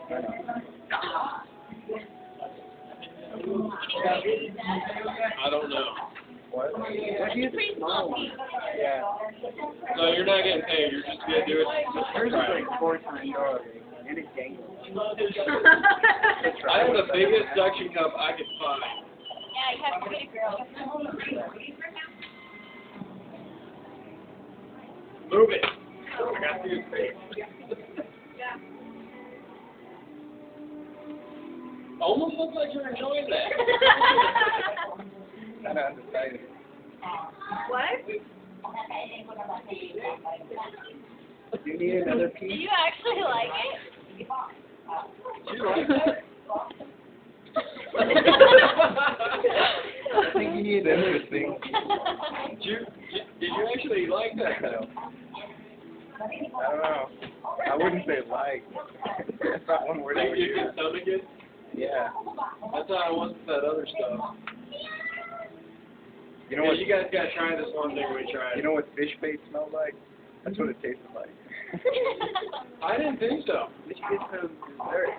I don't know. What? What do you think? Yeah. No, you're not getting paid. You're just gonna do it. Yours is like 4 times $4, and it dangles. I have the biggest suction cup I could find. Yeah, you have to be a girl. Move it. I got to see his face. Almost looks like you're enjoying that. Kind of undecided. What? Do you need another Do piece? you actually like it? Do you like that? I think you need interesting. Did you actually like that though? I don't know. I wouldn't say like. That's not one word I Think would you use. can stomach it? Yeah. That's how I was with that other stuff. You know Yeah, what? you guys gotta try this one thing we tried. You know what fish bait smells like? That's what it tasted like. I didn't think so. Fish bait smells dessert.